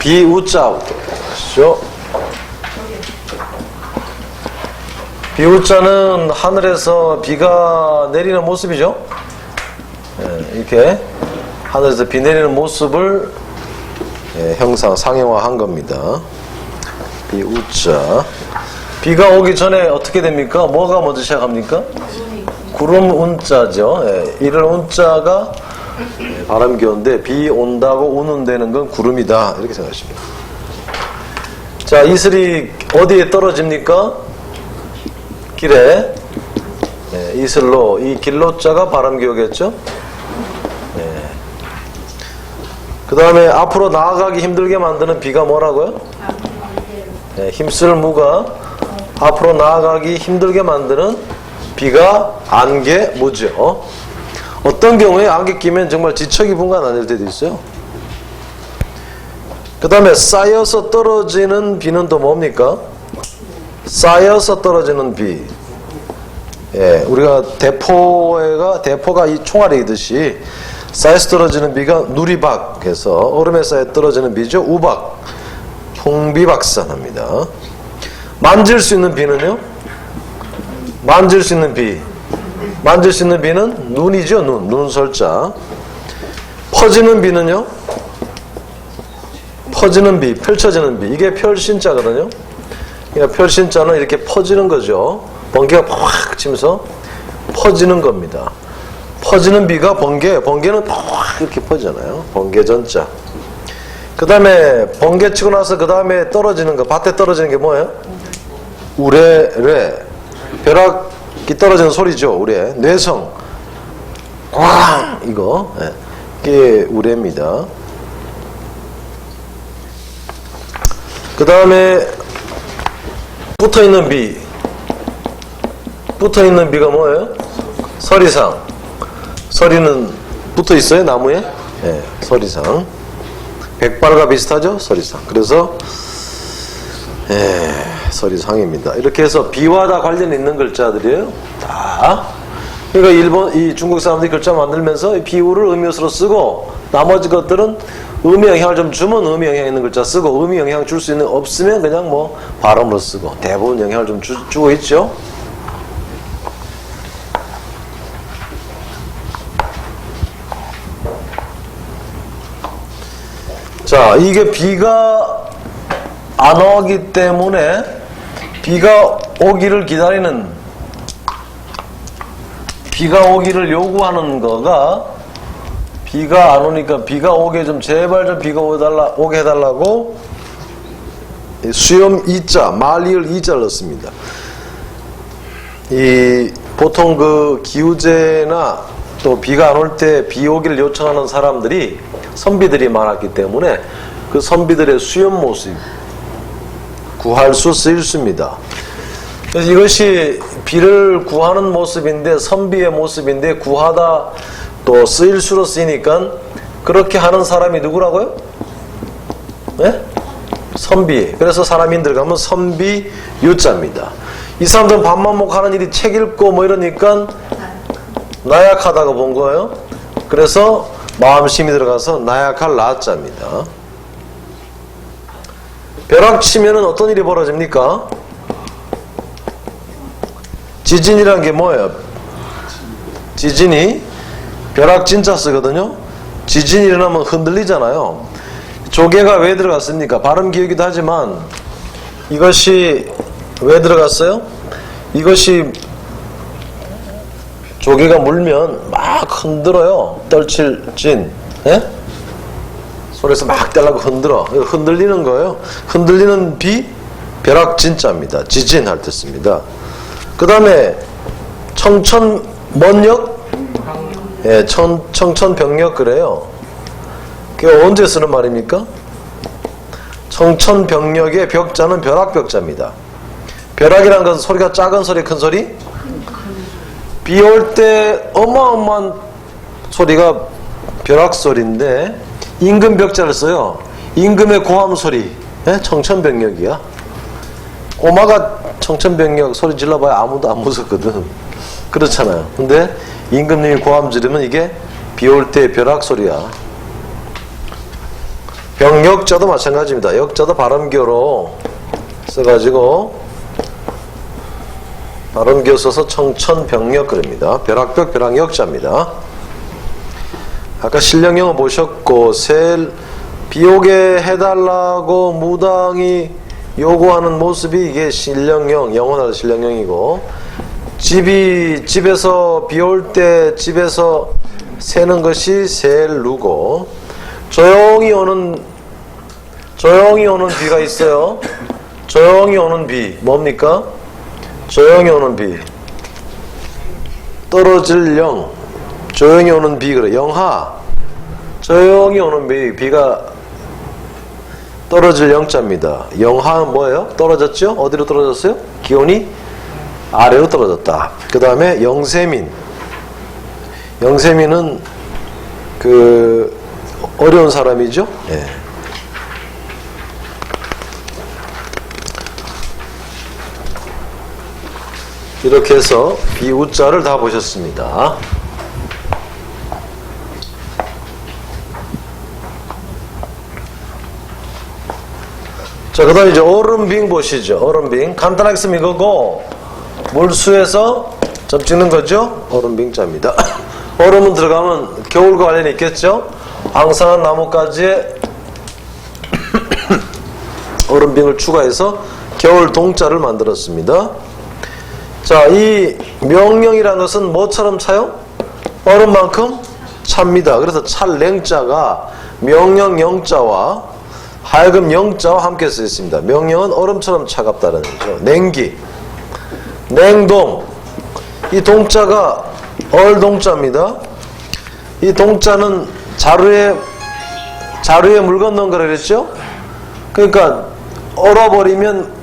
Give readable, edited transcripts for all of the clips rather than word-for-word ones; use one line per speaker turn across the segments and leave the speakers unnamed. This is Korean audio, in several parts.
비우자죠. 비우자는 하늘에서 비가 내리는 모습이죠. 이렇게 하늘에서 비 내리는 모습을 상형화한 겁니다. 비우자. 비가 오기 전에 어떻게 됩니까? 뭐가 먼저 시작합니까? 구름 운자죠. 이럴 운자가 바람기운데 비 온다고 우는 데는 건 구름이다. 이렇게 생각하십니다. 자, 이슬이 어디에 떨어집니까? 길에. 이슬로, 이 길로자가 바람기우겠죠? 그 다음에 앞으로 나아가기 힘들게 만드는 비가 뭐라고요? 힘쓸 무가 앞으로 나아가기 힘들게 만드는 비가 안개, 무죠. 어떤 경우에 안개 끼면 정말 지척이 분간 안 될 때도 있어요. 그 다음에 쌓여서 떨어지는 비는 또 뭡니까? 쌓여서 떨어지는 비. 우리가 대포가 이 총알이듯이 쌓여서 떨어지는 비가 누리박해서 얼음에 쌓여 떨어지는 비죠. 우박, 풍비박산합니다. 만질 수 있는 비는요? 만질 수 있는 비. 만질 수 있는 비는 눈이죠. 눈설자. 퍼지는 비는요? 퍼지는 비, 펼쳐지는 비. 이게 펼신자거든요. 그러니까 펼신자는 이렇게 퍼지는 거죠. 번개가 팍 치면서 퍼지는 겁니다. 퍼지는 비가 번개는 팍 이렇게 퍼지잖아요. 번개전자. 그 다음에 번개 치고 나서 그 다음에 떨어지는 거, 밭에 떨어지는 게 뭐예요? 우레. 벼락이 떨어지는 소리죠. 우레. 뇌성. 꽝! 이거. 이게 우레입니다. 그 다음에 붙어있는 비. 붙어있는 비가 뭐예요? 서리상. 서리는 붙어있어요? 나무에? 서리상. 백발과 비슷하죠? 서리상. 그래서 서리상입니다. 이렇게 해서 비와 다 관련 있는 글자들이에요. 다. 그러니까 이 중국 사람들이 글자 만들면서 비유를 의미어수로 쓰고 나머지 것들은 의미 영향을 좀 주면 의미 영향 있는 글자 쓰고 의미 영향 줄 수 있는 없으면 그냥 뭐 발음으로 쓰고 대부분 영향을 좀 주고 있죠. 자, 이게 비가 안 오기 때문에 비가 오기를 기다리는, 비가 오기를 요구하는 거가 비가 안 오니까 비가 오게 좀 제발 좀 비가 오게 해달라고 수염 이자, 말리을 이자를 넣습니다. 보통 그 기우제나 또 비가 안 올 때 비 오기를 요청하는 사람들이 선비들이 많았기 때문에 그 선비들의 수염 모습 구할 수 쓰일수입니다. 그래서 이것이 비를 구하는 모습인데 선비의 모습인데 구하다 또 쓰일수로 쓰이니까 그렇게 하는 사람이 누구라고요? 네? 선비. 그래서 사람인 들어가면 선비 유자입니다. 이 사람들은 밥만 먹고 하는 일이 책 읽고 뭐 이러니까 나약하다고 본 거예요. 그래서 마음심이 들어가서 나약할 나자입니다. 벼락 치면은 어떤 일이 벌어집니까? 지진이란 게 뭐예요? 지진이 벼락 진짜 쓰거든요. 지진이 일어나면 흔들리잖아요. 조개가 왜 들어갔습니까? 발음 기우기도 하지만 이것이 왜 들어갔어요? 이것이 조개가 물면 막 흔들어요. 떨칠진. 손에서 막 떼려고 흔들어. 흔들리는 거예요. 흔들리는 비, 벼락 진짜입니다. 지진 할 때 씁니다. 그 다음에 청천먼역? 청천벽력 그래요. 그게 언제 쓰는 말입니까? 청천벽력의 벽자는 벼락벽자입니다. 벼락이란 것은 소리가 작은 소리, 큰 소리? 비 올 때 어마어마한 소리가 벼락 소리인데 임금 벽자를 써요. 임금의 고함 소리. 청천벽력이야. 꼬마가 청천벽력 소리 질러봐야 아무도 안 무섭거든. 그렇잖아요. 근데 임금님이 고함 지르면 이게 비 올 때 벼락 소리야. 병역자도 마찬가지입니다. 역자도 발음교로 써가지고 발음교 써서 청천벽력 그럽니다. 벼락벽 벼락역자입니다. 아까 신령영어 보셨고 비오게 해달라고 무당이 요구하는 모습이 이게 신령영, 영원한 신령영이고, 집에서 비 올 때 집에서 새는 것이 셀루고, 조용히 오는 비가 있어요. 조용히 오는 비 뭡니까? 조용히 오는 비, 떨어질 영, 조용히 오는 비 그래. 영하, 조용히 오는 비가 떨어질 영자입니다. 영하는 뭐예요? 떨어졌죠? 어디로 떨어졌어요? 기온이 아래로 떨어졌다. 그 다음에 영세민은 그 어려운 사람이죠. 예. 이렇게 해서 비우자를 다 보셨습니다. 자, 그 다음에 이제 얼음빙 보시죠. 얼음빙. 간단하게 쓰면 이거고, 물수에서 점 찍는 거죠? 얼음빙자입니다. 얼음은 들어가면 겨울과 관련이 있겠죠? 앙상한 나뭇가지에 얼음빙을 추가해서 겨울 동자를 만들었습니다. 자, 이 명령이라는 것은 뭐처럼 차요? 얼음만큼 찹니다. 그래서 찰냉자가 명령 영자와 하여금 영자와 함께 쓰여 있습니다. 명령은 얼음처럼 차갑다는 거죠. 냉기, 냉동. 이 동자가 얼동자입니다. 이 동자는 자루에 물 건너온 거라 그랬죠? 그러니까 얼어버리면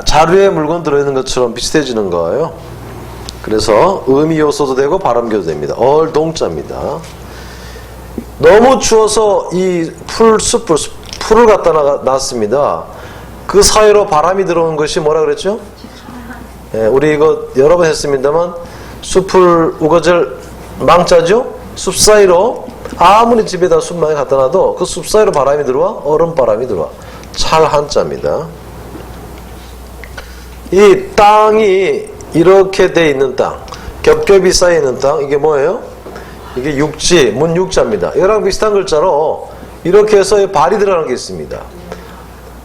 자루에 물건 들어있는 것처럼 비슷해지는 거예요. 그래서 의미 요소도 되고 발음교도 됩니다. 얼동자입니다. 너무 추워서 이 풀을 갖다 놨습니다. 그 사이로 바람이 들어온 것이 뭐라 그랬죠? 예, 우리 이거 여러 번 했습니다만 숲을 우거절 망자죠? 숲 사이로 아무리 집에다 숲 많이 갖다 놔도 그 숲 사이로 바람이 들어와? 얼음바람이 들어와. 찰 한자입니다. 이 땅이 이렇게 돼 있는 땅, 겹겹이 쌓여 있는 땅, 이게 뭐예요? 이게 육지, 문육자입니다. 이거랑 비슷한 글자로 이렇게 해서 발이 들어가는 게 있습니다.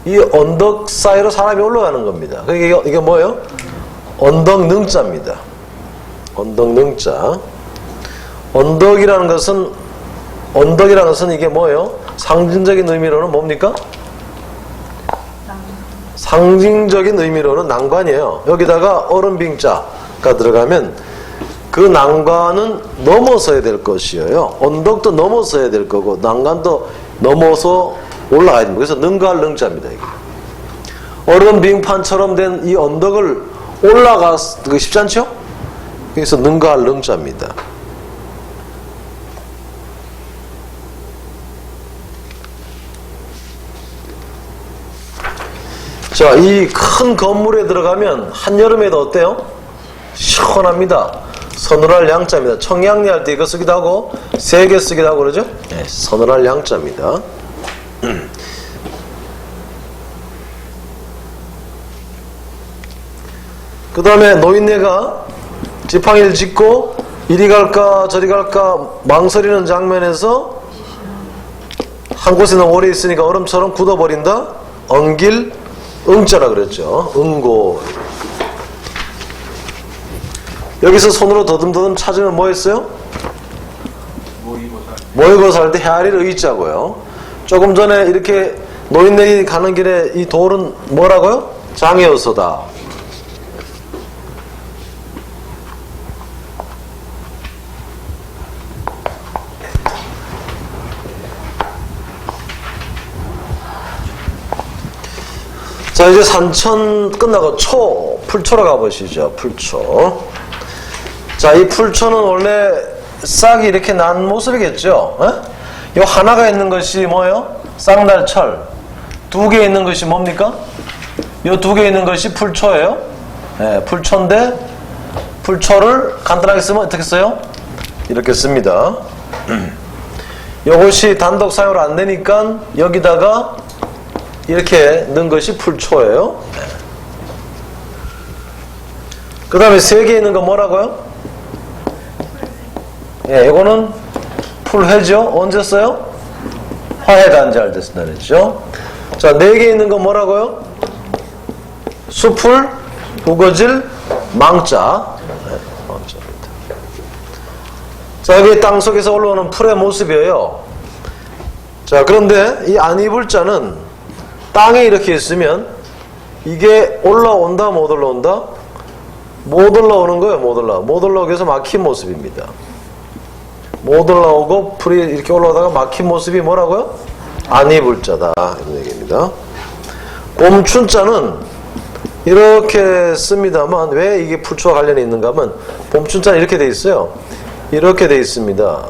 이 언덕 사이로 사람이 올라가는 겁니다. 이게 뭐예요? 언덕능자입니다. 언덕능자. 언덕이라는 것은 이게 뭐예요? 상징적인 의미로는 뭡니까? 상징적인 의미로는 난관이에요. 여기다가 얼음빙자가 들어가면 그 난관은 넘어서야 될 것이에요. 언덕도 넘어서야 될 거고 난관도 넘어서 올라가야 됩니다. 그래서 능가할 능자입니다. 이게. 얼음빙판처럼 된 이 언덕을 올라가기 쉽지 않죠? 그래서 능가할 능자입니다. 자, 이 큰 건물에 들어가면 한여름에도 어때요? 시원합니다. 서늘할 양자입니다. 청량리 할 때 이거 쓰기도 하고 세게 쓰기도 하고 그러죠? 네, 서늘할 양자입니다. 그 다음에 노인네가 지팡이를 짚고 이리 갈까 저리 갈까 망설이는 장면에서 한 곳에는 오래 있으니까 얼음처럼 굳어버린다. 엉길 응자라 그랬죠. 응고. 여기서 손으로 더듬더듬 찾으면 뭐 했어요? 모의고사 할 때 헤아릴 의자고요. 조금 전에 이렇게 노인네이 가는 길에 이 돌은 뭐라고요? 장애어서다. 자, 이제 산천 끝나고 풀초로 가보시죠. 풀초. 자, 이 풀초는 원래 싹이 이렇게 난 모습이겠죠. 이 하나가 있는 것이 뭐예요? 쌍날철. 두 개 있는 것이 뭡니까? 이 두 개 있는 것이 풀초예요. 네, 풀초인데 풀초를 간단하게 쓰면 어떻게 써요? 이렇게 씁니다. 요것이 단독 사용을 안 되니까 여기다가 이렇게 넣은 것이 풀초예요. 그 다음에 세 개 있는 거 뭐라고요? 예, 이거는 풀회죠. 언제 써요? 화해 단자할 때 쓴다 그랬죠. 자, 네 개 있는 거 뭐라고요? 수풀, 우거질, 망자. 네, 망자입니다. 자, 여기 땅속에서 올라오는 풀의 모습이에요. 자, 그런데 이 안이불자는 땅에 이렇게 있으면 이게 올라온다, 못 올라온다? 못 올라오는 거예요, 못 올라오고. 못 올라오기 위해서 막힌 모습입니다. 못 올라오고 풀이 이렇게 올라오다가 막힌 모습이 뭐라고요? 안이불자다. 이런 얘기입니다. 봄춘자는 이렇게 씁니다만 왜 이게 풀초와 관련이 있는가 하면 봄춘자는 이렇게 돼 있어요. 이렇게 돼 있습니다.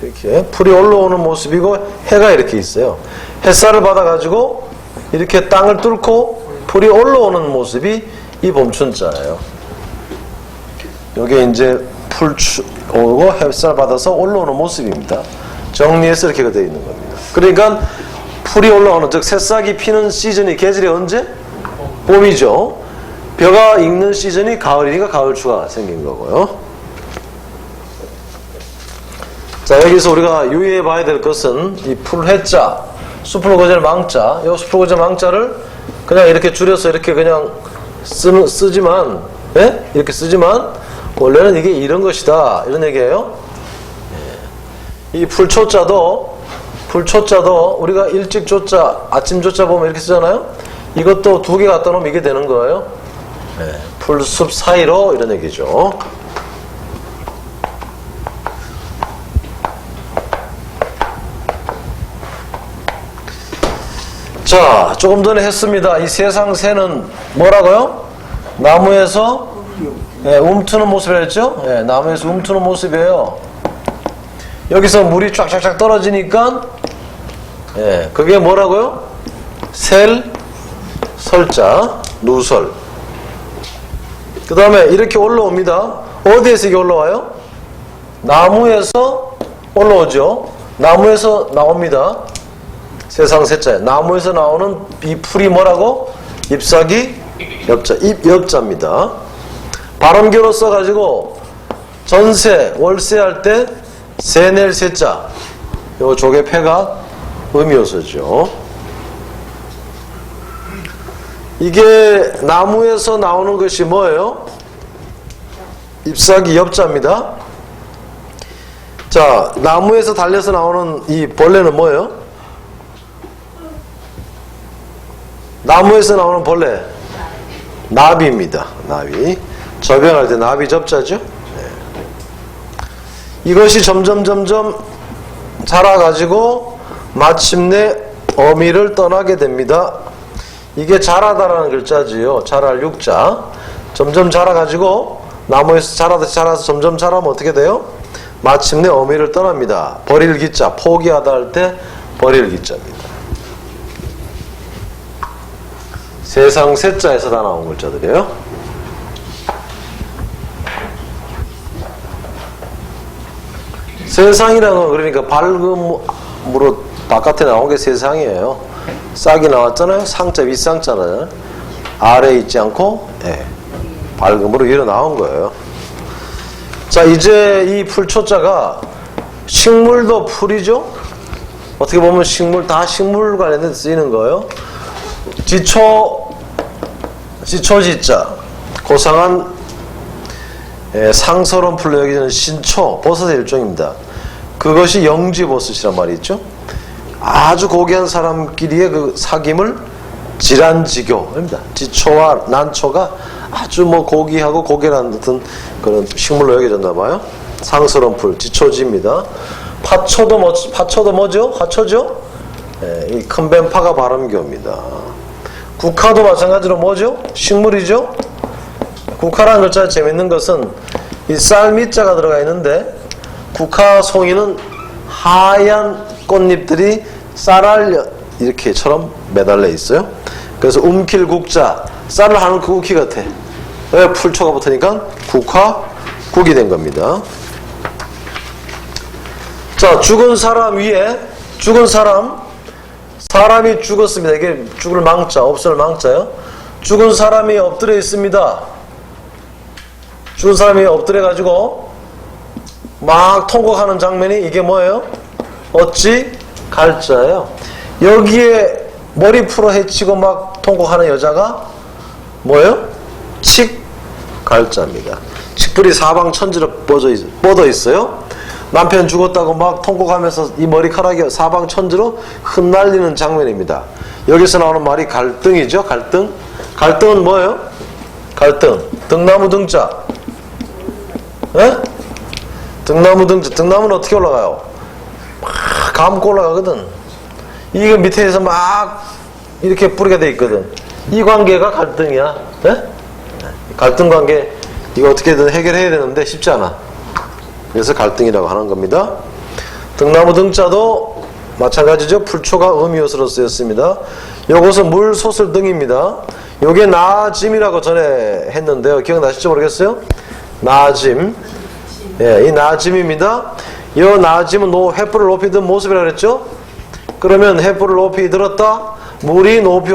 이렇게 풀이 올라오는 모습이고 해가 이렇게 있어요. 햇살을 받아가지고 이렇게 땅을 뚫고 풀이 올라오는 모습이 이 봄춘자예요. 이게 이제 풀 오고 햇살 받아서 올라오는 모습입니다. 정리해서 이렇게 되어 있는 겁니다. 그러니까 풀이 올라오는, 즉 새싹이 피는 시즌이, 계절이 언제? 봄이죠. 벼가 익는 시즌이 가을이니까 가을추가 생긴 거고요. 자, 여기서 우리가 유의해 봐야 될 것은 이 풀회자, 수풀고절 망자, 이 수풀고절 망자를 그냥 이렇게 줄여서 이렇게 그냥 쓰지만, 예? 이렇게 쓰지만 원래는 이게 이런 것이다, 이런 얘기예요. 이 풀초자도 우리가 일찍 조자, 아침 조자 보면 이렇게 쓰잖아요. 이것도 두 개 갖다 놓으면 이게 되는 거예요. 풀숲 사이로, 이런 얘기죠. 자, 조금 전에 했습니다. 이 세상 새는 뭐라고요? 나무에서 움트는 모습을 했죠? 나무에서 움트는 모습이에요. 여기서 물이 쫙쫙쫙 떨어지니까 그게 뭐라고요? 셀, 설자, 누설. 그 다음에 이렇게 올라옵니다. 어디에서 이게 올라와요? 나무에서 올라오죠. 나무에서 나옵니다. 세상 셋자에 나무에서 나오는 이 풀이 뭐라고? 잎사귀 엽자, 잎엽자입니다. 발음교로 써가지고 전세, 월세 할 때 세낼 세자, 요 조개패가 음이어서죠. 이게 나무에서 나오는 것이 뭐예요? 잎사귀 엽자입니다. 자, 나무에서 달려서 나오는 이 벌레는 뭐예요? 나무에서 나오는 벌레, 나비입니다. 나비. 접영할 때 나비 접자죠. 이것이 점점 자라가지고 마침내 어미를 떠나게 됩니다. 이게 자라다라는 글자지요. 자랄 육자. 점점 자라가지고 나무에서 자라서 점점 자라면 어떻게 돼요? 마침내 어미를 떠납니다. 버릴 기자, 포기하다 할 때 버릴 기자입니다. 세상 셋자에서 다 나온 글자들이에요. 세상이라는 건 그러니까 밝음으로 바깥에 나온 게 세상이에요. 싹이 나왔잖아요. 상자 윗상자는 아래에 있지 않고 밝음으로 위로 나온 거예요. 자, 이제 이 풀초자가 식물도 풀이죠. 어떻게 보면 식물, 다 식물 관련해서 쓰이는 거예요. 지초지자, 고상한 상서로운 풀로 여기는 신초, 버섯의 일종입니다. 그것이 영지버섯이란 말이 있죠. 아주 고귀한 사람끼리의 그 사귐을 질환지교입니다. 지초와 난초가 아주 고귀하고 고귀한 듯한 그런 식물로 여겨졌나 봐요. 상서로운 풀, 지초지입니다. 파초도 뭐죠? 화초죠? 이 큰뱀파가 발음교입니다. 국화도 마찬가지로 뭐죠? 식물이죠? 국화라는 글자가 재밌는 것은 이 쌀 밑자가 들어가 있는데 국화 송이는 하얀 꽃잎들이 쌀알 이렇게처럼 매달려 있어요. 그래서 움킬 국자, 쌀을 하는 그 국기 같아. 왜 풀초가 붙으니까 국화, 국이 된 겁니다. 자, 죽은 사람 위에 죽은 사람이 죽었습니다. 이게 죽을 망자, 없을 망자요. 죽은 사람이 엎드려 있습니다. 죽은 사람이 엎드려 가지고 막 통곡하는 장면이 이게 뭐예요? 어찌 갈자예요. 여기에 머리 풀어 헤치고 막 통곡하는 여자가 뭐예요? 칙갈자입니다. 칡불이 사방천지로 뻗어 있어요. 남편 죽었다고 막 통곡하면서 이 머리카락이 사방천지로 흩날리는 장면입니다. 여기서 나오는 말이 갈등이죠. 갈등. 갈등은 뭐예요? 갈등. 등나무 등자. 예? 등나무 등자. 등나무는 어떻게 올라가요? 막 감고 올라가거든. 이게 밑에서 막 이렇게 뿌리가 돼 있거든. 이 관계가 갈등이야. 예? 갈등 관계 이거 어떻게든 해결해야 되는데 쉽지 않아. 그래서 갈등이라고 하는 겁니다. 등나무 등자도 마찬가지죠. 풀초가 음이옷으로 쓰였습니다. 요것은 물솟을 등입니다. 요게 나짐이라고 전에 했는데요. 기억나실지 모르겠어요? 나짐. 예, 이 나짐입니다. 이 나짐은 횃불을 높이 든 모습이라고 그랬죠? 그러면 횃불을 높이 들었다. 물이 높이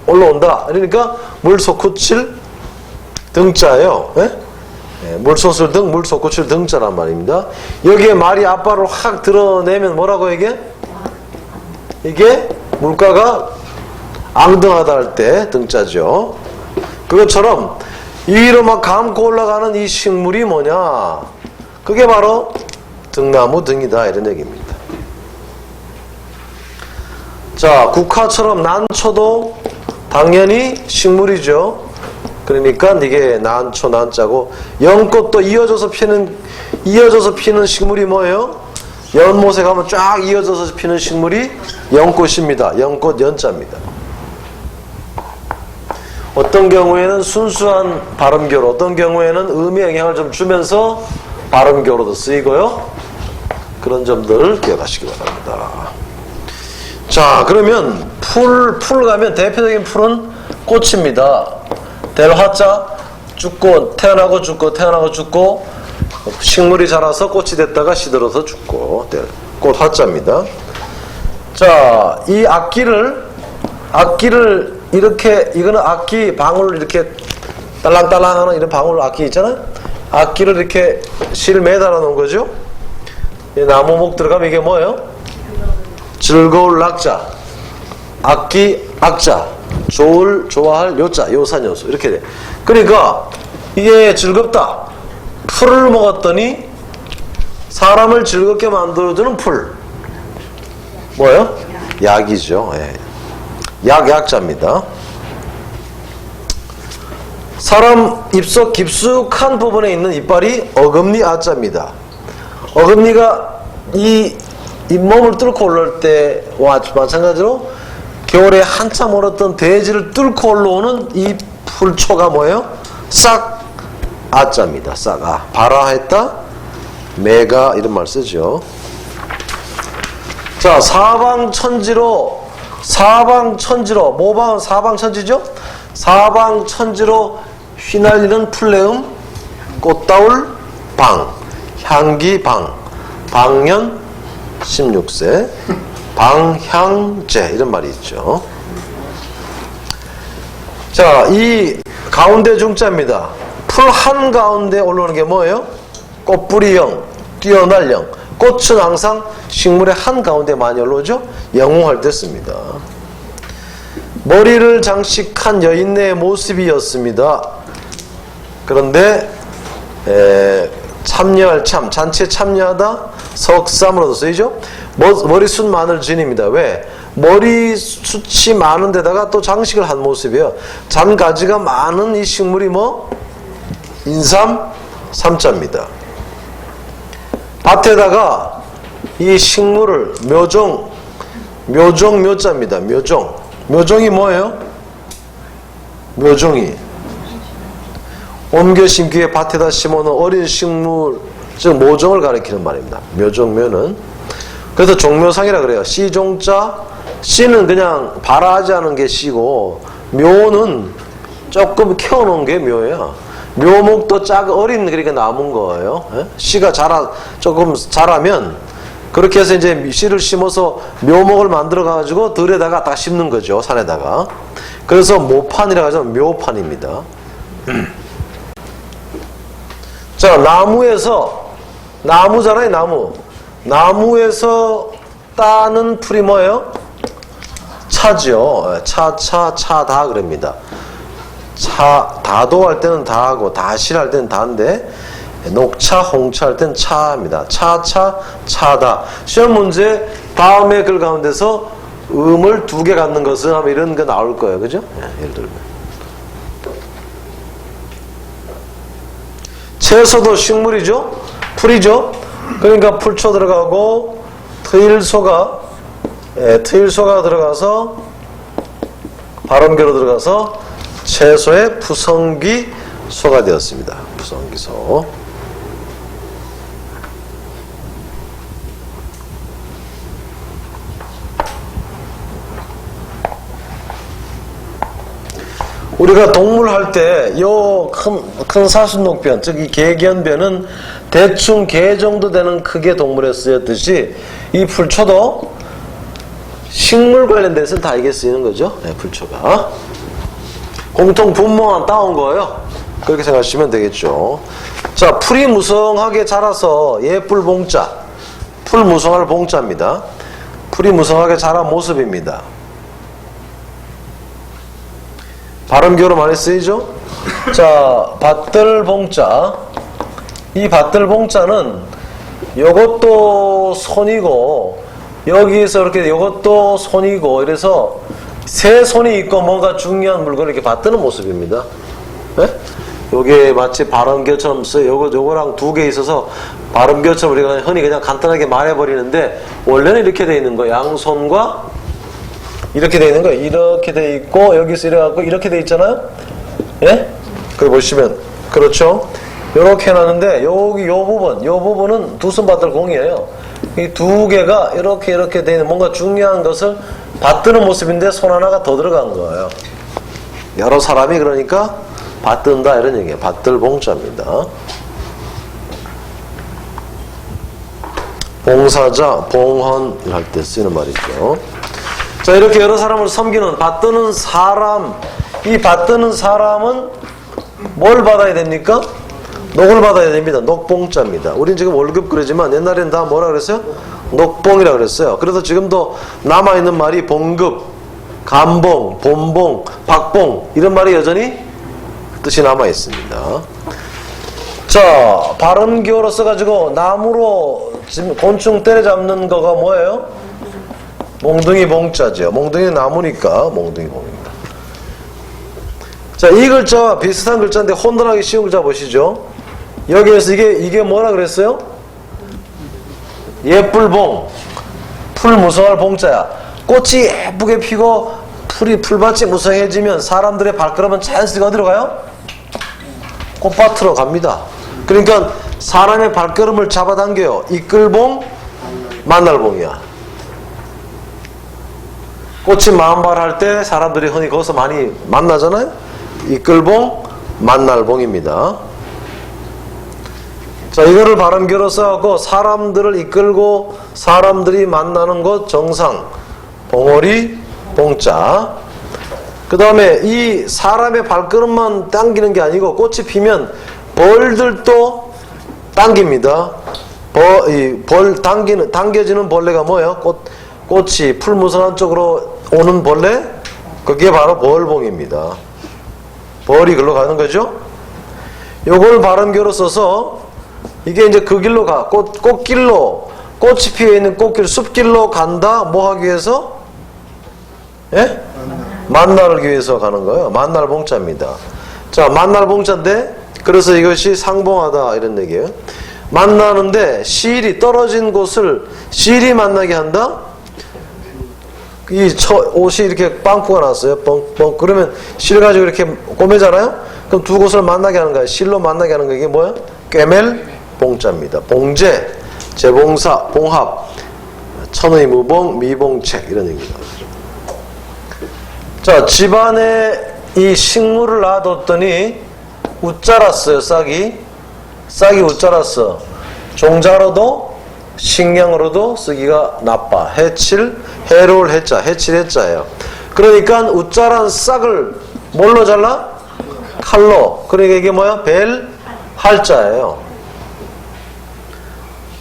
올라온다. 그러니까 물 솟구칠 등자예요. 예? 예, 물솟을 등, 물 솟구칠 등자란 말입니다. 여기에 말이 앞발을 확 드러내면 뭐라고 이게? 이게 물가가 앙등하다 할 때 등자죠. 그것처럼 위로 막 감고 올라가는 이 식물이 뭐냐? 그게 바로 등나무 등이다 이런 얘기입니다. 자, 국화처럼 난초도 당연히 식물이죠. 그러니까 이게 난초 난자고, 연꽃도 이어져서 피는 식물이 뭐예요? 연못에 가면 쫙 이어져서 피는 식물이 연꽃입니다. 연꽃 연자입니다. 어떤 경우에는 순수한 발음교로, 어떤 경우에는 음의 영향을 좀 주면서 발음교로도 쓰이고요. 그런 점들 기억하시기 바랍니다. 자, 그러면 풀 가면 대표적인 풀은 꽃입니다. 될 화자, 죽고 태어나고 죽고 태어나고 죽고, 식물이 자라서 꽃이 됐다가 시들어서 죽고, 꽃 화자입니다. 자, 이 악기를 이렇게, 이거는 악기 방울 이렇게 딸랑딸랑 하는 이런 방울 악기 있잖아요. 악기를 이렇게 실 매달아 놓은 거죠. 이 나무목 들어가면 이게 뭐예요? 즐거울 낙자, 악기 악자, 좋아할 요자, 요산요소 이렇게 돼. 그러니까 이게 즐겁다. 풀을 먹었더니 사람을 즐겁게 만들어주는 풀. 뭐예요? 약이죠. 예. 약자입니다. 사람 입속 깊숙한 부분에 있는 이빨이 어금니 아자입니다. 어금니가 이 잇몸을 뚫고 올라올 때와 마찬가지로 겨울에 한참 얼었던 대지를 뚫고 올라오는 이 풀초가 뭐예요? 싹 아자입니다. 싹 아. 발아했다, 매가 이런 말 쓰죠. 자, 사방천지로 모방은 사방천지죠? 사방천지로 휘날리는 풀내음, 꽃다울 방, 향기 방, 방년 16세, 방향제 이런 말이 있죠. 자, 이 가운데 중자입니다. 풀 한가운데 올라오는 게 뭐예요? 꽃뿌리형, 뛰어날형. 꽃은 항상 식물의 한가운데 많이 올라오죠? 영웅할 때 씁니다. 머리를 장식한 여인의 모습이었습니다. 그런데 참여할 참, 잔치에 참여하다 석삼으로도 쓰이죠. 머리숱 많을 진입니다. 왜? 머리숱이 많은 데다가 또 장식을 한 모습이에요. 잔가지가 많은 이 식물이 뭐? 인삼 삼자입니다. 밭에다가 이 식물을 묘종입니다. 묘종이 뭐예요? 묘종이 옮겨 심기 위해 밭에다 심어놓은 어린 식물, 즉 모종을 가리키는 말입니다. 묘는. 그래서 종묘상이라 그래요. 씨종자, 씨는 그냥 발아하지 않은 게 씨고, 묘는 조금 키워놓은 게 묘예요. 묘목도 어린 그러니까 남은 거예요. 예? 씨가 조금 자라면 그렇게 해서 이제 씨를 심어서 묘목을 만들어 가지고 들에다가 딱 심는 거죠. 산에다가. 그래서 모판이라고 하죠. 묘판입니다. 자, 나무잖아요, 나무. 나무에서 따는 풀이 뭐예요? 차죠. 차다 그럽니다. 다도 할 때는 다하고 다실 할 때는 다인데 녹차, 홍차 할 때는 차입니다. 차다. 시험 문제 다음에 글 가운데서 음을 2개 갖는 것은 하면 이런 거 나올 거예요. 그죠? 예를 들면 채소도 식물이죠? 풀이죠? 그러니까 풀초 들어가고 트일소가 들어가서 발음계로 들어가서 채소의 푸성귀소가 되었습니다. 푸성귀소. 우리가 동물 할 때 요 큰 사순녹변, 즉 이 개견변은 대충 개 정도 되는 크기의 동물에 쓰였듯이 이 풀초도 식물 관련돼서는 다 이게 쓰이는 거죠. 네, 풀초가. 공통 분모만 따온 거예요. 그렇게 생각하시면 되겠죠. 자, 풀이 무성하게 자라서 예쁠 봉자. 풀 무성할 봉자입니다. 풀이 무성하게 자란 모습입니다. 발음교로 많이 쓰이죠? 자, 밭들봉자. 이 밭들봉자는 요것도 손이고 여기에서 이렇게 요것도 손이고 이래서 세 손이 있고 뭔가 중요한 물건을 이렇게 받드는 모습입니다. 네? 요게 마치 발음교처럼 써요. 요거랑 2개 있어서 발음교처럼 우리가 흔히 그냥 간단하게 말해버리는데 원래는 이렇게 돼 있는 거예요. 양손과 이렇게 돼 있는 거예요. 이렇게 돼 있고 여기서 이래갖고 이렇게 돼 있잖아요. 예? 그걸 보시면 그렇죠. 요렇게 해놨는데 요 부분은 두 손 받들 공이에요. 이 2개가 이렇게 돼 있는 뭔가 중요한 것을 받드는 모습인데 손 하나가 더 들어간 거예요. 여러 사람이 그러니까 받든다 이런 얘기예요. 받들 봉자입니다. 봉사자, 봉헌 할 때 쓰는 말이죠. 자, 이렇게 여러 사람을 섬기는 받드는 사람, 이 받드는 사람은 뭘 받아야 됩니까? 녹을 받아야 됩니다. 녹봉자입니다. 우린 지금 월급 그러지만 옛날에는 다 뭐라 그랬어요? 녹봉이라 그랬어요. 그래서 지금도 남아있는 말이 봉급, 감봉, 본봉, 박봉 이런 말이 여전히 뜻이 남아있습니다. 자, 발음기어로 써가지고 나무로 지금 곤충 때려잡는 거가 뭐예요? 몽둥이 봉자죠. 몽둥이는 나무니까 몽둥이 봉입니다. 자, 이 글자와 비슷한 글자인데 혼돈하기 쉬운 글자 보시죠. 여기에서 이게 뭐라 그랬어요? 예쁠봉. 풀 무성할 봉자야. 꽃이 예쁘게 피고 풀밭이 무성해지면 사람들의 발걸음은 자연스럽게 어디로 가요? 꽃밭으로 갑니다. 그러니까 사람의 발걸음을 잡아당겨요. 이끌봉, 만날봉이야. 꽃이 만발할 때 사람들이 흔히 거기서 많이 만나잖아요. 이끌봉, 만날봉입니다. 자, 이거를 발음교로 써갖고 사람들을 이끌고 사람들이 만나는 곳 정상, 봉오리, 봉자. 그 다음에 이 사람의 발걸음만 당기는 게 아니고 꽃이 피면 벌들도 당깁니다. 당겨지는 벌레가 뭐예요? 꽃이 풀무성한 쪽으로 오는 벌레? 그게 바로 벌봉입니다. 벌이 글로 가는 거죠? 요걸 발음교로 써서 이게 이제 그 길로 가. 꽃길로, 꽃이 피어 있는 꽃길, 숲길로 간다. 뭐 하기 위해서? 예? 만나기 위해서 가는 거예요. 만날 봉자입니다. 자, 만날 봉자인데, 그래서 이것이 상봉하다, 이런 얘기예요. 만나는데, 실이 떨어진 곳을 실이 만나게 한다? 옷이 이렇게 빵꾸가 났어요. 뻥뻥. 그러면 실 가지고 이렇게 꼬매잖아요? 그럼 두 곳을 만나게 하는 거예요. 실로 만나게 하는 거 이게 뭐예요? 꿰멜 봉자입니다. 봉제, 재봉사, 봉합, 천의 무봉, 미봉책 이런 얘기입니다. 자, 집안에 이 식물을 놔뒀더니 우자라 써요. 싹이 우자라 써. 종자로도 식량으로도 쓰기가 나빠. 해로울 해자, 해칠 해자예요. 그러니까 우자란 싹을 뭘로 잘라? 칼로. 그러니까 이게 뭐야? 벨 할자예요.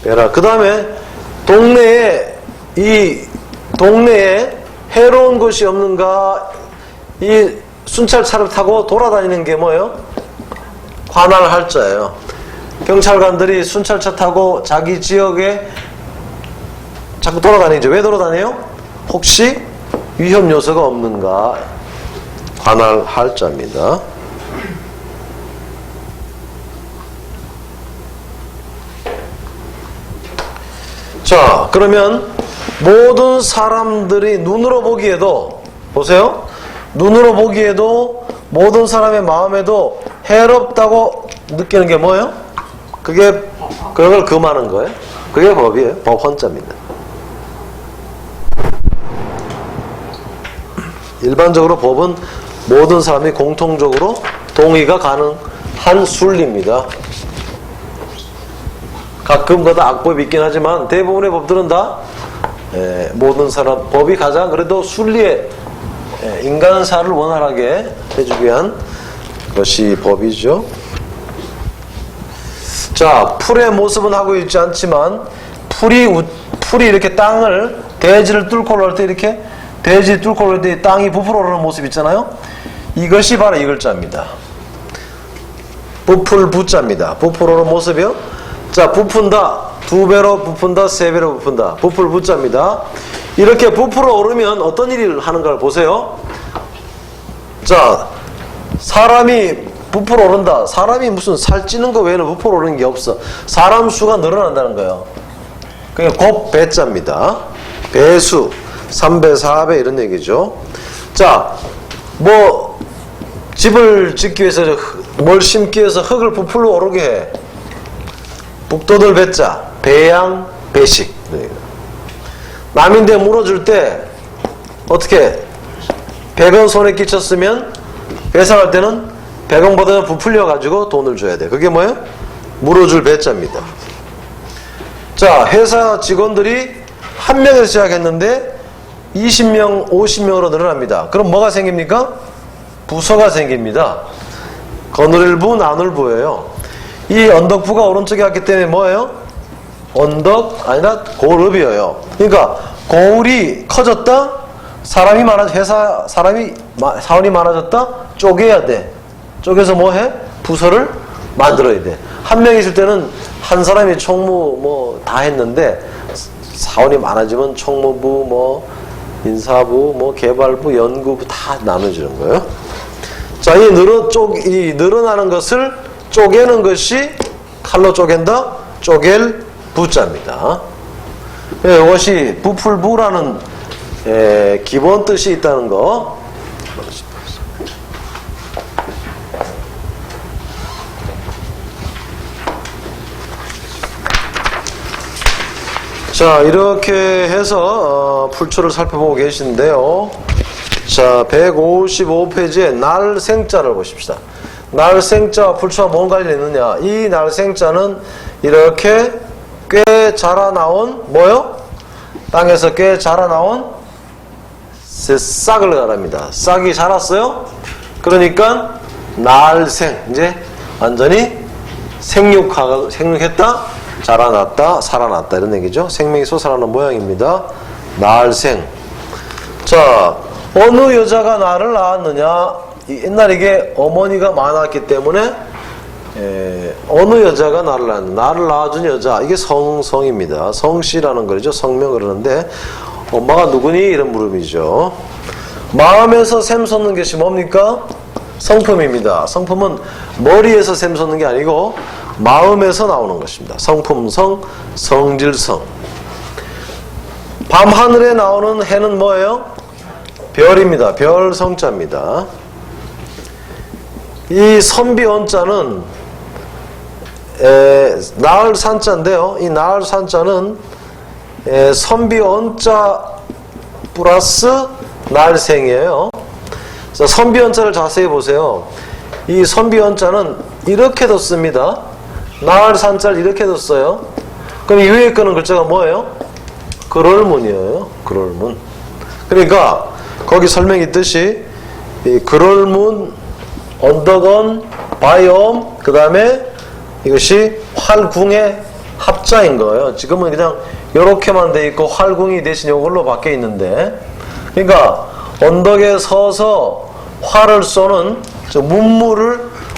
베라. 그 다음에 동네에 해로운 것이 없는가? 이 순찰차를 타고 돌아다니는 게 뭐예요? 관할 할자예요. 경찰관들이 순찰차 타고 자기 지역에 자꾸 돌아다니죠. 왜 돌아다녀요? 혹시 위험 요소가 없는가? 관할 할자입니다. 자, 그러면 모든 사람들이 눈으로 보기에도, 보세요. 눈으로 보기에도 모든 사람의 마음에도 해롭다고 느끼는 게 뭐예요? 그게 그걸 금하는 거예요. 그게 법이에요. 법 헌자입니다. 일반적으로 법은 모든 사람이 공통적으로 동의가 가능한 순리입니다. 가끔 거다 악법이 있긴 하지만 대부분의 법들은 다 모든 사람 법이 가장 그래도 순리에 인간사를 원활하게 해주기 위한 것이 법이죠. 자, 풀의 모습은 하고 있지 않지만 풀이 이렇게 땅을 대지를 뚫고 올라올 때 이렇게 대지 뚫고 올라올 때 땅이 부풀어 오르는 모습 있잖아요. 이것이 바로 이 글자입니다. 부풀 부자입니다. 부풀어 오르는 모습이요. 자, 부푼다. 2배로 부푼다. 3배로 부푼다. 부풀 부자입니다. 이렇게 부풀어 오르면 어떤 일을 하는가를 보세요. 자, 사람이 부풀어 오른다. 사람이 무슨 살찌는 거 외에는 부풀어 오르는 게 없어. 사람 수가 늘어난다는 거예요. 그러니까 곱 배자입니다. 배수 3배 4배 이런 얘기죠. 자, 뭐 집을 짓기 위해서 뭘 심기 위해서 흙을 부풀러 오르게 해. 북돋을 배자 배양 배식. 남인데 물어줄 때 어떻게 100원 손에 끼쳤으면 배상할 때는 100원보다는 부풀려 가지고 돈을 줘야 돼. 그게 뭐예요? 물어줄 배자입니다. 자, 회사 직원들이 한 명에서 시작했는데 20명, 50명으로 늘어납니다. 그럼 뭐가 생깁니까? 부서가 생깁니다. 거느릴부, 나눌부예요. 이 언덕부가 오른쪽에 왔기 때문에 뭐예요? 언덕, 아니라 고읍이에요. 그러니까 고을이 커졌다? 사람이 사원이 많아졌다? 쪼개야 돼. 쪼개서 뭐 해? 부서를 만들어야 돼. 한 명 있을 때는 한 사람이 총무 뭐 다 했는데 사원이 많아지면 총무부, 뭐 인사부, 뭐 개발부, 연구부 다 나눠지는 거예요. 자, 이 늘어나는 것을 쪼개는 것이 칼로 쪼갠다? 쪼갤 부자입니다. 이것이 부풀부라는 기본 뜻이 있다는 거. 자, 이렇게 해서 풀초를 살펴보고 계신데요. 자, 155페이지에 날생자를 보십시다. 날생자와 풀초와 뭔 관련이 있느냐. 이 날생자는 이렇게 꽤 자라나온 뭐요? 땅에서 꽤 자라나온 싹을 말합니다. 싹이 자랐어요? 그러니까 날생, 이제 완전히 생육했다, 자라났다, 살아났다 이런 얘기죠. 생명이 솟아나는 모양입니다. 날생. 자, 어느 여자가 나를 낳았느냐. 옛날에 이게 어머니가 많았기 때문에 어느 여자가 나를 낳아준 여자, 이게 성입니다. 성씨라는 거죠. 성명 그러는데 엄마가 누구니? 이런 물음이죠. 마음에서 샘 솟는 것이 뭡니까? 성품입니다. 성품은 머리에서 샘 솟는 게 아니고 마음에서 나오는 것입니다. 성품성, 성질성. 밤하늘에 나오는 해는 뭐예요? 별입니다. 별 성자입니다. 이 선비원자는 나을 산자인데요. 이 나을 산자는 선비원자 플러스 날생이에요. 선비원자를 자세히 보세요. 이 선비 원자는 이렇게도 씁니다. 나을 산자를 이렇게도 써요. 그럼 이 위에 거는 글자가 뭐예요? 그럴문이에요. 그럴문. 그러니까 거기 설명이 있듯이 이 그럴문, 언덕원, 바이옴, 그 다음에 이것이 활궁의 합자인 거예요. 지금은 그냥 이렇게만 돼 있고 활궁이 대신 이걸로 바뀌어 있는데, 그러니까 언덕에 서서 활을 쏘는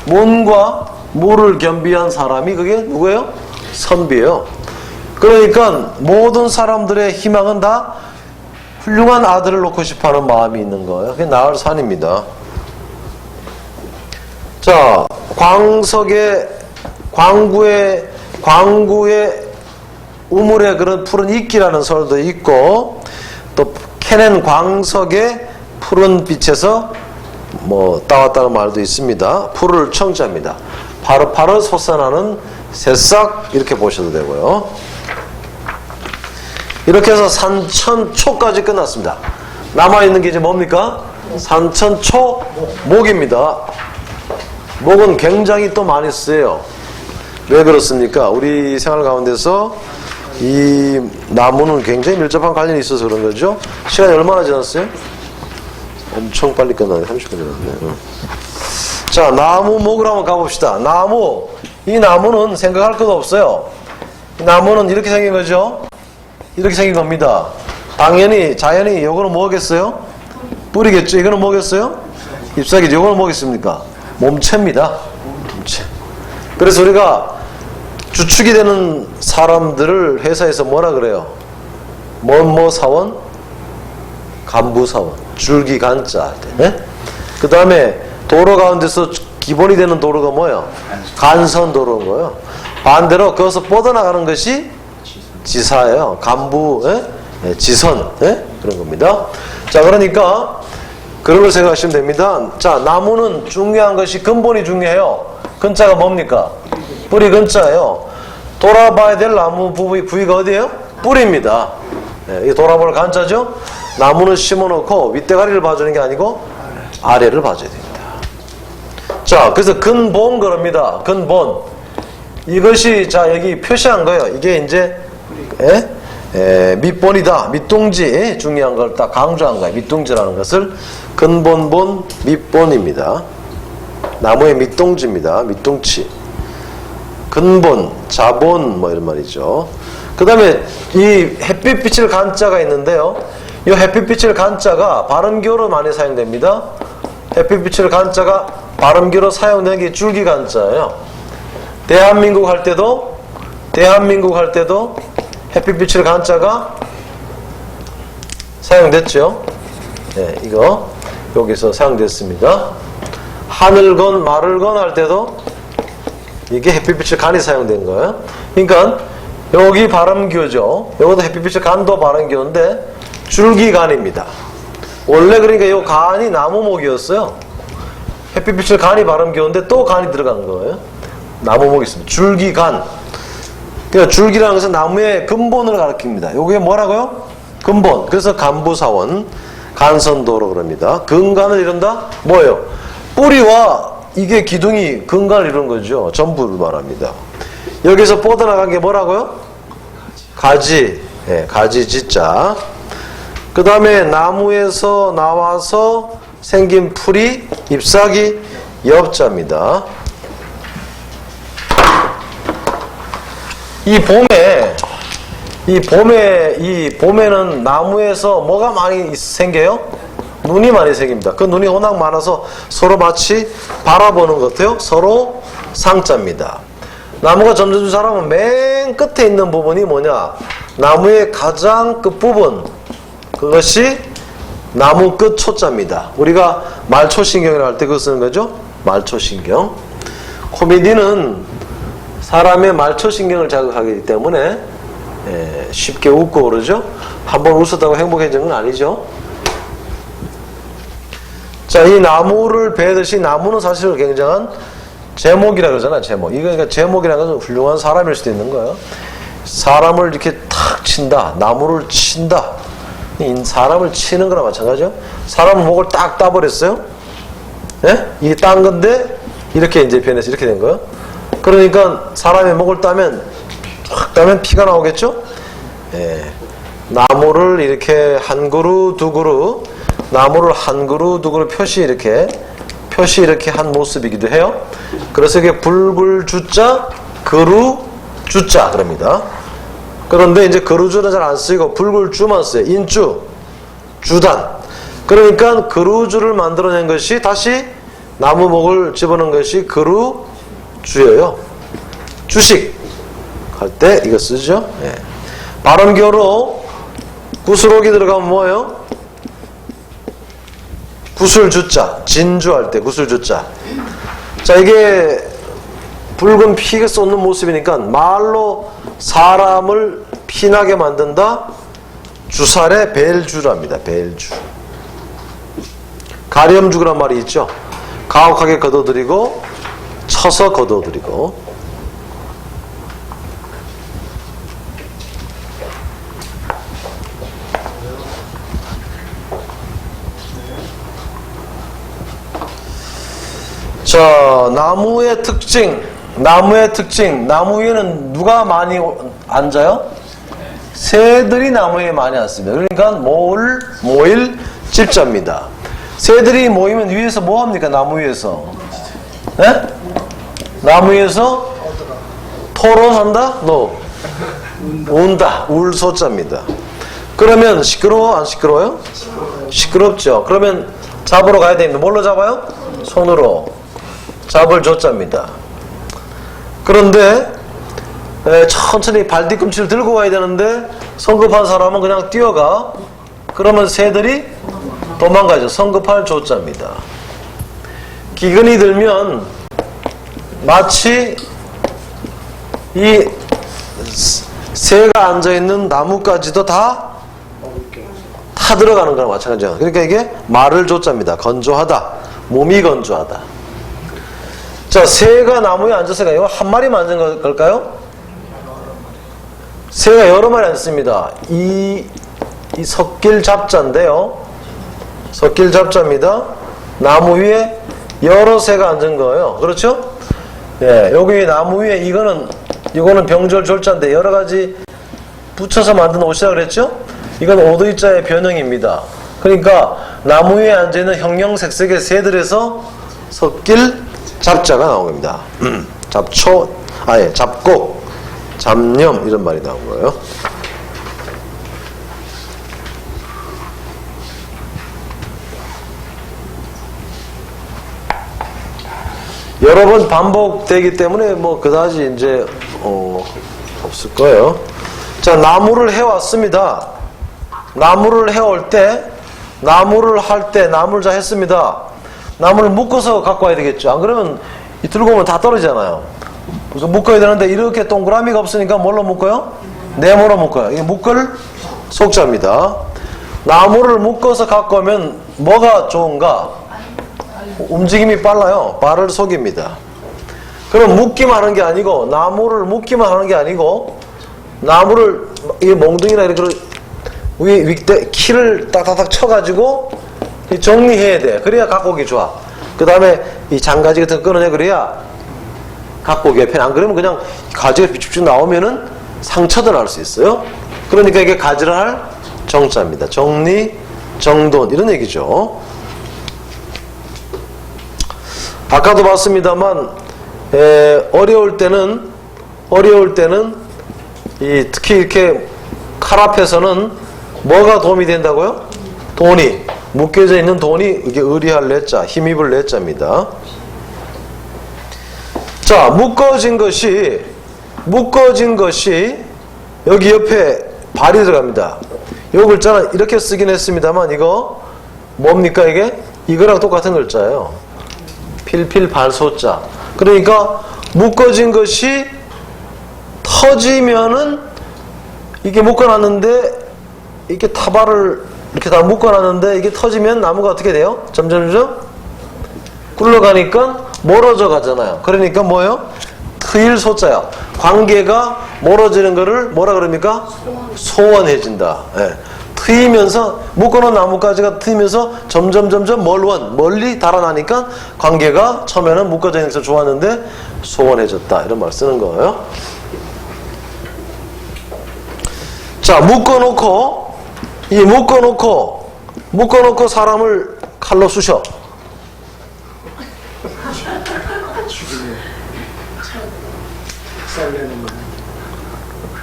문과 물을 겸비한 사람이 그게 누구예요? 선비예요. 그러니까 모든 사람들의 희망은 다 훌륭한 아들을 놓고 싶어하는 마음이 있는 거예요. 그게 나을산입니다. 자, 광구의 우물에 그런 푸른 이끼라는 설도 있고, 또 캐낸 광석의 푸른 빛에서 뭐 따왔다는 말도 있습니다. 푸르를 청자입니다. 파릇파릇 솟아나는 새싹 이렇게 보셔도 되고요. 이렇게 해서 산천초까지 끝났습니다. 남아있는 게 이제 뭡니까? 산천초 목입니다. 목은 굉장히 또 많이 쓰여요. 왜 그렇습니까? 우리 생활 가운데서 이 나무는 굉장히 밀접한 관련이 있어서 그런 거죠. 시간이 얼마나 지났어요? 엄청 빨리 끝나네. 30분 지났네. 자, 나무 목을 한번 가봅시다. 이 나무는 생각할 것도 없어요. 이 나무는 이렇게 생긴 거죠. 이렇게 생긴 겁니다. 당연히 자연이 이거는 뭐겠어요? 뿌리겠죠. 이거는 뭐겠어요? 잎사귀죠. 이거는 뭐겠습니까? 몸체입니다. 몸체. 그래서 우리가 주축이 되는 사람들을 회사에서 뭐라 그래요? 뭐뭐 사원? 간부 사원. 줄기 간자 할 때. 네? 그 다음에 도로 가운데서 기본이 되는 도로가 뭐예요? 간선 도로인 거예요. 반대로 거기서 뻗어나가는 것이 지사예요. 간부, 예? 지선, 예? 그런 겁니다. 자, 그러니까 그런 걸 생각하시면 됩니다. 자, 나무는 중요한 것이 근본이 중요해요. 근자가 뭡니까? 뿌리 근자예요. 돌아봐야 될 나무 부위가 어디예요? 뿌리입니다. 예, 이 돌아볼 간자죠? 나무는 심어놓고 윗대가리를 봐주는 게 아니고 아래를 봐줘야 됩니다. 자, 그래서 근본 그럽니다. 근본. 이것이 자 여기 표시한 거예요. 이게 이제 밑본이다. 밑둥지 중요한 걸 딱 강조한 거예요. 밑둥지라는 것을 근본본 밑본입니다. 나무의 밑둥지입니다. 밑둥치. 근본, 자본 뭐 이런 말이죠. 그 다음에 이 햇빛빛을 간자가 있는데요. 이 햇빛빛을 간자가 발음교로 많이 사용됩니다. 햇빛빛을 간자가 발음교로 사용되는 게 줄기 간자예요. 대한민국 할 때도 햇빛빛을 간자가 사용됐죠. 네, 이거 여기서 사용됐습니다. 하늘건 말을건 할 때도 이게 햇빛빛을 간이 사용된 거예요. 그러니까 여기 발음교죠. 여기도 햇빛빛을 간도 발음교인데 줄기간입니다. 원래 그러니까 이 간이 나무목이었어요. 햇빛빛을 간이 발음교인데 또 간이 들어간 거예요. 나무목이 있습니다. 줄기간. 그러니까 줄기라는 것은 나무의 근본을 가리킵니다. 요게 뭐라고요? 근본. 그래서 간부사원, 간선도로 그럽니다. 근간을 이룬다? 뭐예요? 뿌리와 이게 기둥이 근간을 이룬 거죠. 전부를 말합니다. 여기서 뻗어나간 게 뭐라고요? 가지. 네, 가지 지자. 그 다음에 나무에서 나와서 생긴 풀이 잎사귀 엽자입니다. 이 봄에는 나무에서 뭐가 많이 생겨요? 눈이 많이 생깁니다. 그 눈이 워낙 많아서 서로 마치 바라보는 것 같아요. 서로 상자입니다. 나무가 점점 자라면 맨 끝에 있는 부분이 뭐냐? 나무의 가장 끝부분. 그것이 나무 끝 초자입니다. 우리가 말초신경이라고 할 때 그거 쓰는 거죠? 말초신경. 코미디는 사람의 말초신경을 자극하기 때문에 쉽게 웃고 그러죠? 한번 웃었다고 행복해지는 건 아니죠? 자, 이 나무를 베듯이 나무는 사실 굉장한 제목이라 그러잖아요. 제목. 이거 그러니까 제목이라는 것은 훌륭한 사람일 수도 있는 거예요. 사람을 이렇게 탁 친다. 나무를 친다. 사람을 치는 거나 마찬가지죠. 사람은 목을 딱 따버렸어요. 예? 이게 딴 건데 이렇게 이제 변해서 이렇게 된 거예요. 그러니까 사람의 목을 따면 확 따면 피가 나오겠죠? 예. 나무를 이렇게 한 그루 두 그루, 나무를 한 그루 두 그루 표시 이렇게 한 모습이기도 해요. 그래서 이게 불굴주자, 그루주자 그럽니다. 그런데 이제 그루주는 잘 안 쓰이고 불굴주만 써요. 인주, 주단. 그러니까 그루주를 만들어낸 것이 다시 나무목을 집어넣은 것이 그루주예요. 주식 할 때 이거 쓰죠. 예. 발음교로 구슬옥이 들어가면 뭐예요? 구슬주자, 진주할 때 구슬주자. 자, 이게 붉은 피가 쏟는 모습이니까 말로 사람을 피나게 만든다. 주살의 벨주랍니다. 벨주. 가렴주란 말이 있죠. 가혹하게 걷어들이고 쳐서 걷어들이고. 자, 나무의 특징. 나무 위에는 누가 많이 앉아요? 새들이 나무 위에 많이 앉습니다. 그러니까 모일, 집자입니다. 새들이 모이면 위에서 뭐 합니까? 나무 위에서. 네? 나무 위에서 토론한다? 운다. 울소자입니다. 그러면 시끄러워? 안 시끄러워요? 시끄럽죠. 그러면 잡으러 가야 됩니다. 뭘로 잡아요? 손으로. 잡을 조자입니다. 그런데 천천히 발 뒤꿈치를 들고 와야 되는데 성급한 사람은 그냥 뛰어가. 그러면 새들이 도망가죠. 성급할 조자입니다. 기근이 들면 마치 이 새가 앉아있는 나무까지도 다 타들어가는 거랑 마찬가지예요. 그러니까 이게 말을 조자입니다. 건조하다. 몸이 건조하다. 자, 새가 나무에 앉았으니까 이거 한 마리만 앉은 걸까요? 새가 여러 마리 앉습니다. 이 석길 잡자인데요. 석길 잡자입니다. 나무 위에 여러 새가 앉은 거예요. 그렇죠? 예, 여기 나무 위에 이거는 병절 졸자인데 여러 가지 붙여서 만든 옷이라 그랬죠? 이건 오드이자의 변형입니다. 그러니까 나무 위에 앉아있는 형형색색의 새들에서 석길 잡자가 나온 겁니다. 잡곡, 잡념 이런 말이 나온 거예요. 여러 번 반복되기 때문에 뭐 그다지 이제 없을 거예요. 자, 나무를 해왔습니다. 나무를 해올 때, 나무를 할 때 나무를 잘 했습니다. 나무를 묶어서 갖고 와야 되겠죠. 안 그러면 들고 오면 다 떨어지잖아요. 그래서 묶어야 되는데 이렇게 동그라미가 없으니까 뭘로 묶어요? 네모로 묶어요. 이게 묶을 속자입니다. 나무를 묶어서 갖고 오면 뭐가 좋은가? 움직임이 빨라요. 발을 속입니다. 그럼 묶기만 하는 게 아니고, 나무를 묶기만 하는 게 아니고, 나무를 이 몽둥이나 이렇게 윗대 키를 딱딱딱 쳐가지고 정리해야 돼. 그래야 갖고 오기 좋아. 그 다음에 이 장가지 같은 거 끊어내. 그래야 갖고 오기가 편해. 안 그러면 그냥 가지가 쭉쭉 나오면은 상처도 날 수 있어요. 그러니까 이게 가지를 할 정자입니다. 정리, 정돈 이런 얘기죠. 아까도 봤습니다만 어려울 때는 특히 이렇게 칼 앞에서는 뭐가 도움이 된다고요? 돈이 묶여져 있는 돈이 이게 의리할 내자, 힘입을 내자입니다. 자, 묶어진 것이 여기 옆에 발이 들어갑니다. 이 글자는 이렇게 쓰긴 했습니다만 이거 뭡니까 이게? 이거랑 똑같은 글자예요. 필필 발소자. 그러니까 묶어진 것이 터지면은 이게 묶어놨는데 이렇게 타발을 이렇게 다 묶어놨는데 이게 터지면 나무가 어떻게 돼요? 점점 굴러가니까 멀어져 가잖아요. 그러니까 뭐예요? 트일 소자야. 관계가 멀어지는 거를 뭐라 그럽니까? 소원해진다. 예. 트이면서 묶어놓은 나뭇가지가 트이면서 점점 멀리 달아나니까 관계가 처음에는 묶어져 있는 게 좋았는데 소원해졌다 이런 말 쓰는 거예요. 자, 묶어놓고 사람을 칼로 쑤셔.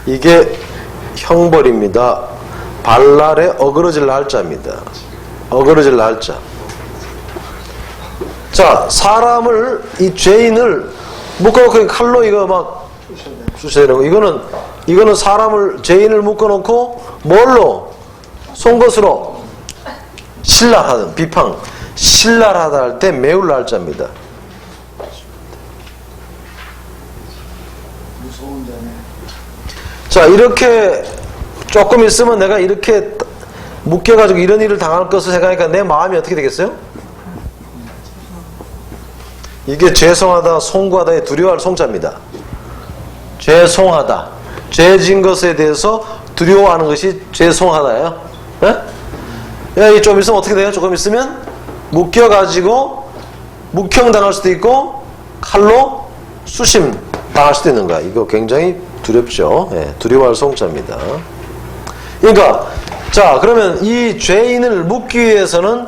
이게 형벌입니다. 발날에 어그러질 날짜입니다. 어그러질 날짜. 자, 사람을, 이 죄인을 묶어놓고 칼로 이거 막 쑤셔야 되는 거. 이거는 사람을, 죄인을 묶어놓고 뭘로? 송것으로 신랄하든 비방, 신랄하다 할 때 매울 날짜입니다. 자, 이렇게 조금 있으면 내가 이렇게 묶여가지고 이런 일을 당할 것을 생각하니까 내 마음이 어떻게 되겠어요? 이게 죄송하다, 송구하다의 두려워할 송자입니다. 죄송하다. 죄진 것에 대해서 두려워하는 것이 죄송하다예요. 네? 좀 있으면 어떻게 돼요? 조금 있으면 묶여가지고 묵형당할 수도 있고 칼로 수심 당할 수도 있는 거야. 이거 굉장히 두렵죠. 네, 두려워할 송자입니다. 그러니까 자, 그러면 이 죄인을 묶기 위해서는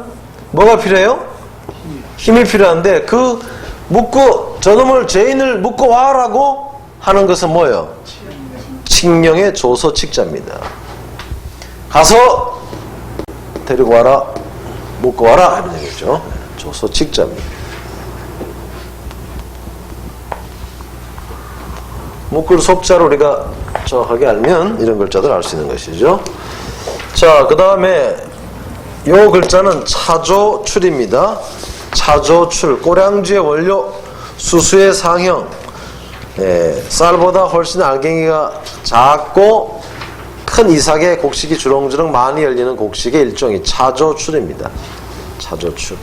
뭐가 필요해요? 힘이 필요한데 저놈을 죄인을 묶어 와라고 하는 것은 뭐예요? 칙령의 조서 칙자입니다. 가서 데리고 와라, 묶어 와라 이런 얘기죠. 조서 칙자입니다. 묶을 속자로 우리가 정확하게 알면 이런 글자들 알 수 있는 것이죠. 자, 그 다음에 요 글자는 차조출입니다. 차조출, 꼬량주의 원료, 수수의 상형. 쌀보다 훨씬 알갱이가 작고 큰 이삭의 곡식이 주렁주렁 많이 열리는 곡식의 일종이 차조출입니다. 차조출.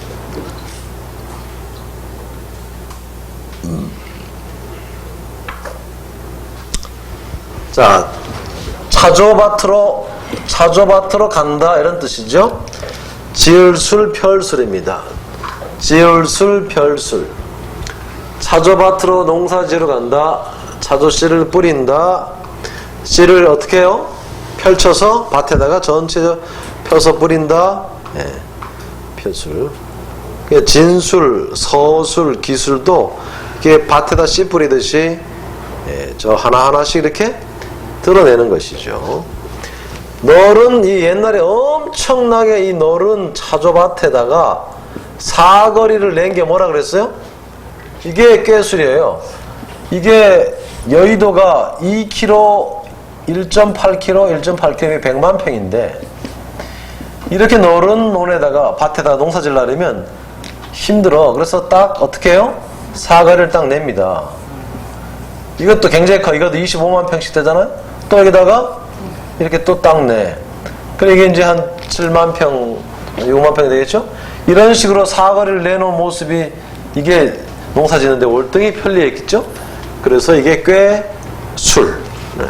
자, 차조밭으로 간다 이런 뜻이죠. 지을술 별술입니다. 지을술 별술. 차조밭으로 농사지으러 간다. 차조씨를 뿌린다. 씨를 어떻게 해요? 펼쳐서 밭에다가 전체 펴서 뿌린다. 펼술. 진술, 서술, 기술도 이게 밭에다 씨 뿌리듯이 저 하나하나씩 이렇게 드러내는 것이죠. 널은 이 옛날에 엄청나게 이 널은 차조밭에다가 사거리를 낸 게 뭐라 그랬어요? 이게 꾀술이에요. 이게 여의도가 2km, 1.8km, 1.8km이 100만 평인데 이렇게 넓은 논에다가 밭에다 농사 지으려면 힘들어. 그래서 딱 어떻게 해요? 사거리를 딱 냅니다. 이것도 굉장히 커. 이것도 25만 평씩 되잖아요. 또 여기다가 이렇게 또 딱 내. 그래 이게 이제 한 7만 평, 6만 평이 되겠죠? 이런 식으로 사거리를 내놓은 모습이 이게 농사 짓는데 월등히 편리했겠죠? 그래서 이게 꾀술. 네.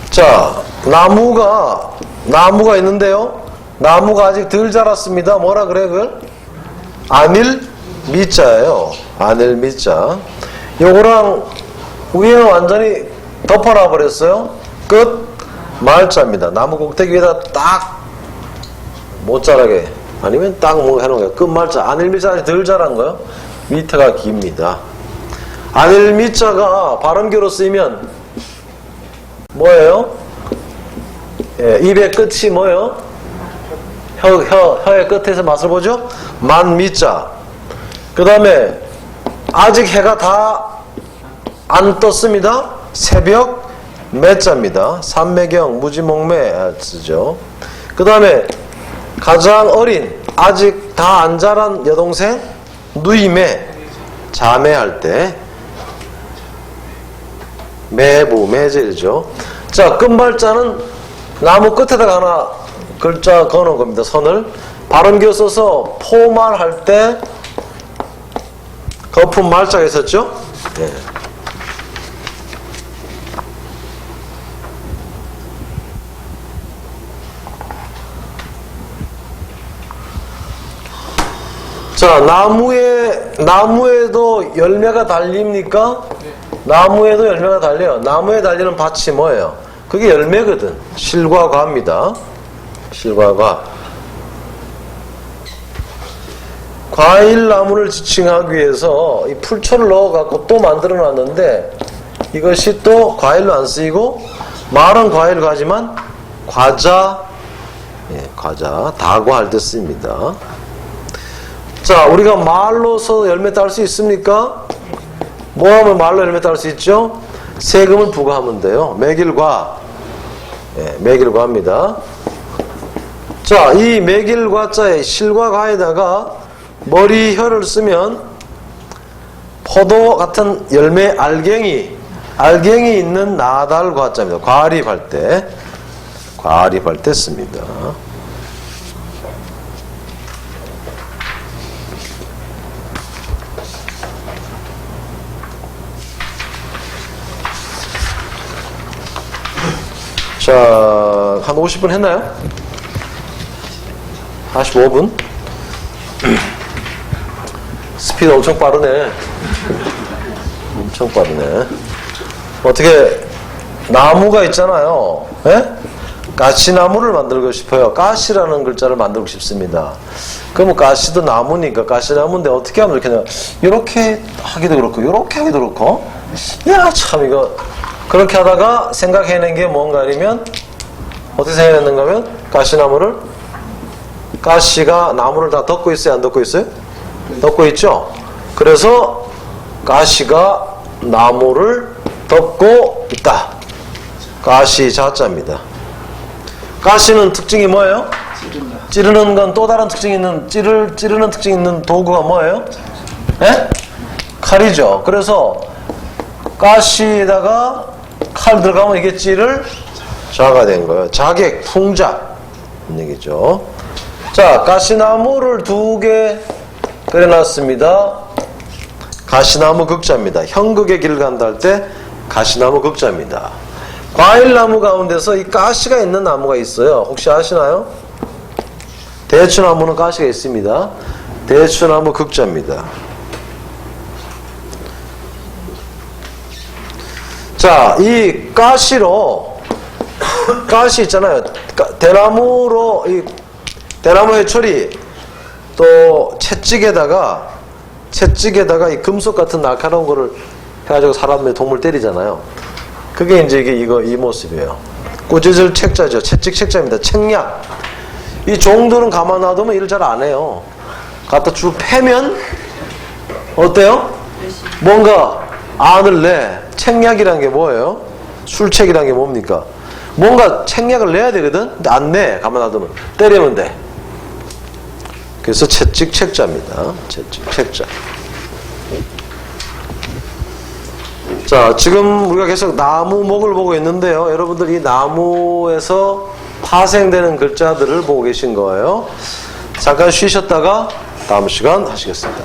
자, 나무가 있는데요. 나무가 아직 덜 자랐습니다. 뭐라 그래, 그걸? 안일미자예요. 안일미자. 요거랑 위에는 완전히 덮어놔 버렸어요. 끝 말자입니다. 나무 꼭대기 위에다 딱 못 자라게 아니면 딱 뭐 해놓은 거예요. 끝 말자. 안일미자 아직 덜 자란 거예요. 밑에가 깁니다. 안일미자가 발음교로 쓰이면 뭐예요? 입의 끝이 뭐예요? 혀의 끝에서 맛을 보죠? 만미자. 그 다음에 아직 해가 다 안 떴습니다. 새벽 매자입니다. 삼매경, 무지몽매 쓰죠. 그 다음에 가장 어린 아직 다 안 자란 여동생 누이매, 자매할 때 매부, 매제죠. 자, 끝발자는 나무 끝에다가 하나 글자 그어놓은 겁니다. 선을. 발음기어 써서 포말할 때 거품 말자가 있었죠? 네. 자, 나무에도 열매가 달립니까? 네. 나무에도 열매가 달려요. 나무에 달리는 밭이 뭐예요? 그게 열매거든. 실과 과입니다. 실과 과. 과일 나무를 지칭하기 위해서 이 풀초를 넣어갖고 또 만들어 놨는데 이것이 또 과일로 안 쓰이고 말은 과일 과지만 과자, 예, 과자, 다과할 때 씁니다. 자, 우리가 말로서 열매 딸 수 있습니까? 뭐 하면 말로 열매 딸 수 있죠? 세금을 부과하면 돼요. 매길과, 예, 매길과입니다. 자, 이 매길과자에 실과 과에다가 머리혀를 쓰면 포도 같은 열매 알갱이 있는 나달과자입니다. 과립할 때 씁니다. 자, 한 50분 했나요? 45분? 스피드 엄청 빠르네. 엄청 빠르네. 어떻게, 나무가 있잖아요. 예? 가시나무를 만들고 싶어요. 가시라는 글자를 만들고 싶습니다. 그러면 가시도 나무니까 가시나무인데 어떻게 하면 좋겠냐. 이렇게 하기도 그렇고, 이렇게 하기도 그렇고. 야, 참, 이거. 그렇게 하다가 생각해낸 게 뭔가 아니면 어떻게 생각했는가 하면 가시나무를 가시가 나무를 다 덮고 있어요? 안 덮고 있어요? 덮고 있죠? 그래서 가시가 나무를 덮고 있다. 가시 자자입니다. 가시는 특징이 뭐예요? 찌르는 건 또 다른 특징이 있는 찌르는 특징이 있는 도구가 뭐예요? 예? 칼이죠. 그래서 가시에다가 칼 들어가면 이게 찌를 자가 된 거예요. 자객, 풍자 얘기죠. 자, 가시나무를 2개 그려놨습니다. 가시나무 극자입니다. 형극의 길을 간다 할 때 가시나무 극자입니다. 과일나무 가운데서 이 가시가 있는 나무가 있어요. 혹시 아시나요? 대추나무는 가시가 있습니다. 대추나무 극자입니다. 자, 이 가시로, 가시 있잖아요. 대나무로, 이 대나무 해초리, 또 채찍에다가 이 금속 같은 날카로운 거를 해가지고 사람의 동물 때리잖아요. 그게 이제 이 모습이에요. 꾸짖을 책자죠. 채찍 책자입니다. 책략. 이 종들은 가만 놔두면 일을 잘 안 해요. 갖다 쭉 패면, 어때요? 뭔가 안을 내. 책략이란 게 뭐예요? 술책이란 게 뭡니까? 뭔가 책략을 내야 되거든? 근데 안 내. 가만 놔두면. 때리면 돼. 그래서 채찍 책자입니다. 채찍 책자. 자, 지금 우리가 계속 나무목을 보고 있는데요. 여러분들 이 나무에서 파생되는 글자들을 보고 계신 거예요. 잠깐 쉬셨다가 다음 시간 하시겠습니다.